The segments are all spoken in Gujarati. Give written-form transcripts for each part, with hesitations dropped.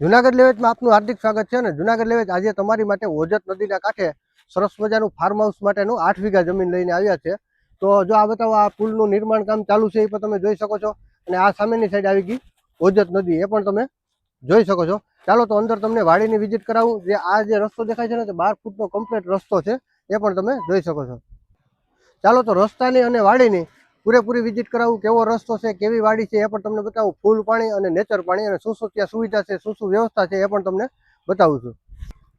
જુનાગઢ લેવેચમાં આપનું હાર્દિક સ્વાગત છે ને જુનાગઢ લેવેચ આજે તમારી માટે ઓજત નદીના કાંઠે સરસ મજાનું ફાર્મ હાઉસ માટેનું 8 વીઘા જમીન લઈને આવ્યા છે। તો જો આ બતાવો, આ પુલનું નિર્માણ કામ ચાલુ છે એ પણ તમે જોઈ શકો છો અને આ સામેની સાઈડ આવી ગઈ ઓજત નદી, એ પણ તમે જોઈ શકો છો। ચાલો તો અંદર તમને વાડીની વિઝિટ કરાવું। જે આ જે રસ્તો દેખાય છે ને તે 12 ફૂટનો કમ્પ્લીટ રસ્તો છે, એ પણ તમે જોઈ શકો છો। ચાલો તો રસ્તાની અને વાડીની પૂરેપૂરી વિઝિટ કરાવું। કેવો રસ્તો છે, કેવી વાડી છે, એ પણ તમને બતાવું। ફૂલ પાણી અને નેચર પાણી અને શું શું ત્યાં સુવિધા છે, શું શું વ્યવસ્થા છે, એ પણ તમને બતાવું છું।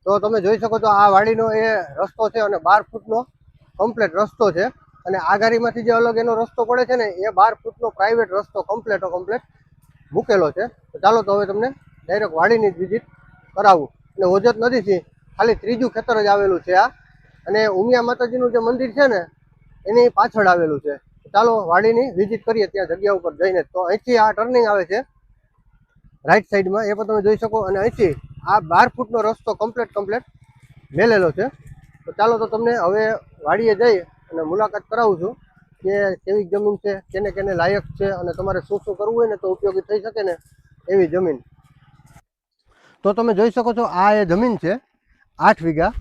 તો તમે જોઈ શકો છો આ વાડીનો એ રસ્તો છે અને 12 ફૂટનો કમ્પ્લીટ રસ્તો છે અને આ ગાડીમાંથી જે અલગ એનો રસ્તો પડે છે ને એ 12 ફૂટનો પ્રાઇવેટ રસ્તો કમ્પ્લીટ મૂકેલો છે। તો ચાલો તો હવે તમને ડાયરેક્ટ વાડીની જ વિઝિટ કરાવું। અને ઓજત નદીથી ખાલી ત્રીજું ખેતર જ આવેલું છે આ, અને ઉમિયા માતાજીનું જે મંદિર છે ને એની પાછળ આવેલું છે। ચાલો વાડીની વિઝિટ કરીએ ત્યાં જગ્યા ઉપર જઈને। તો અહીંથી આ ટર્નિંગ આવે છે રાઈટ સાઈડમાં, એ પણ તમે જોઈ શકો। અને અહીંથી આ 12 ફૂટનો રસ્તો કમ્પ્લીટ મેલેલો છે। તો ચાલો તો તમને હવે વાડીએ જઈ અને મુલાકાત કરાવું છું કે કેવી જમીન છે, કેને કેને લાયક છે અને તમારે શું શું કરવું હોય ને તો ઉપયોગી થઈ શકે ને એવી જમીન। તો તમે જોઈ શકો છો આ એ જમીન છે 8 વીઘા,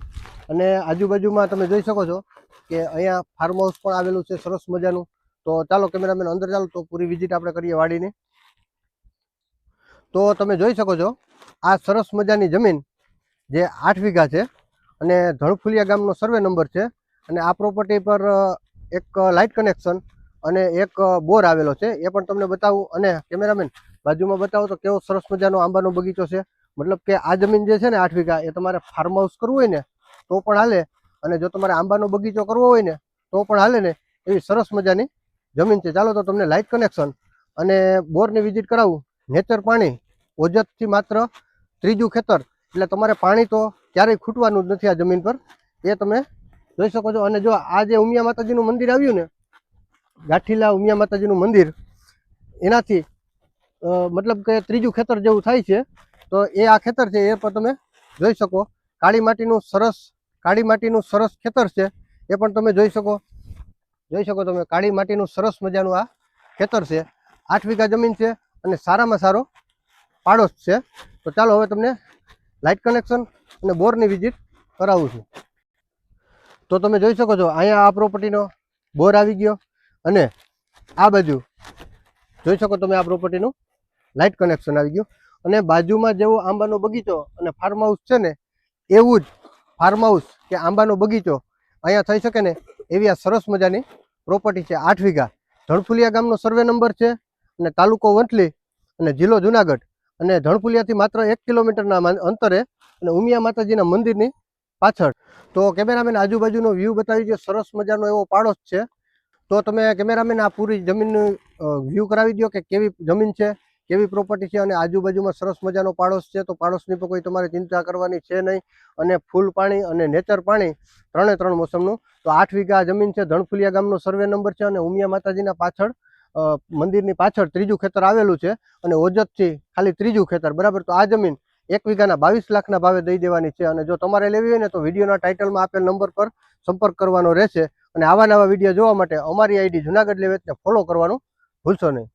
અને આજુબાજુમાં તમે જોઈ શકો છો કે અહીંયા ફાર્મ હાઉસ પણ આવેલું છે સરસ મજાનું। તો ચાલો કેમેરામેન અંદર ચાલો તો પૂરી વિઝિટ આપણે કરીએ વાડીની। તો તમે જોઈ શકો છો આ સરસ મજાની જમીન જે 8 વીઘા છે અને ધણફુલિયા ગામનો સર્વે નંબર છે। અને આ પ્રોપર્ટી પર એક લાઇટ કનેક્શન અને એક બોર આવેલો છે, એ પણ તમને બતાવું। અને કેમેરામેન બાજુમાં બતાવો તો કેવો સરસ મજાનો આંબાનો બગીચો છે। મતલબ કે આ જમીન જે છે ને 8 વીઘા, એ તમારે ફાર્મ હાઉસ કરવું હોય ને તો પણ હાલે, અને જો તમારે આંબાનો બગીચો કરવો હોય ને તો પણ હાલે ને એવી સરસ મજાની જમીન છે। ચાલો તો તમને લાઇટ કનેક્શન અને બોરની વિઝિટ કરાવું। નેચર પાણી, ઓજતથી માત્ર ત્રીજું ખેતર, એટલે તમારે પાણી તો ક્યારેય ખૂટવાનું જ નથી આ જમીન પર, એ તમે જોઈ શકો છો। અને જો આ જે ઉમિયા માતાજીનું મંદિર આવ્યું ને, ગાંઠીલા ઉમિયા માતાજીનું મંદિર, એનાથી મતલબ કે ત્રીજું ખેતર જેવું થાય છે। તો એ આ ખેતર છે, એ પણ તમે જોઈ શકો। કાળી માટીનું સરસ ખેતર છે, એ પણ તમે જોઈ શકો તમે। કાળી માટીનું સરસ મજાનું આ ખેતર છે, 8 વીઘા જમીન છે અને સારામાં સારો પાડોશ છે। તો ચાલો હવે તમને લાઇટ કનેક્શન અને બોરની વિઝિટ કરાવું છું। તો તમે જોઈ શકો છો અહીંયા આ પ્રોપર્ટીનો બોર આવી ગયો, અને આ બાજુ જોઈ શકો તમે આ પ્રોપર્ટીનું લાઇટ કનેક્શન આવી ગયું। અને બાજુમાં જેવો આંબાનો બગીચો અને ફાર્મ હાઉસ છે ને એવું જ ફાર્મ હાઉસ કે આંબાનો બગીચો અહીંયા થઈ શકે ને એવી આ સરસ મજાની પ્રોપર્ટી છે। 8 વીઘા, ધણફુલિયા ગામનો સર્વે નંબર છે અને તાલુકો વંથલી અને જિલ્લો જુનાગઢ, અને ધણફુલિયાથી માત્ર 1 કિલોમીટરના અંતરે અને ઉમિયા માતાજીના મંદિરની પાછળ। તો કેમેરામેન આજુબાજુનો વ્યૂ બતાવી દો, સરસ મજાનો એવો પાડોશ છે। તો તમે કેમેરામેન આ પૂરી જમીનનું વ્યૂ કરાવી દો કે કેવી જમીન છે, કેવી પ્રોપર્ટી છે, અને આજુબાજુમાં સરસ મજાનો પાડોશ છે। તો પાડોશની પર કોઈ તમારે ચિંતા કરવાની છે નહીં, અને ફૂલ પાણી અને નેચર પાણી ત્રણે મોસમનું। તો 8 વીઘા જમીન છે, ધણફુલિયા ગામનો સર્વે નંબર છે, અને ઉમિયા માતાજીના પાછળ મંદિરની પાછળ ત્રીજું ખેતર આવેલું છે, અને ઓજતથી ખાલી ત્રીજું ખેતર, બરાબર। તો આ જમીન 1 વીઘાના 22 લાખના ભાવે દઈ દેવાની છે। અને જો તમારે લેવી હોય ને તો વિડીયોના ટાઇટલમાં આપેલ નંબર પર સંપર્ક કરવાનો રહેશે। અને આવા નવા વિડીયો જોવા માટે અમારી આઈડી જુનાગઢ લેવેચને ફોલો કરવાનું ભૂલશો નહીં।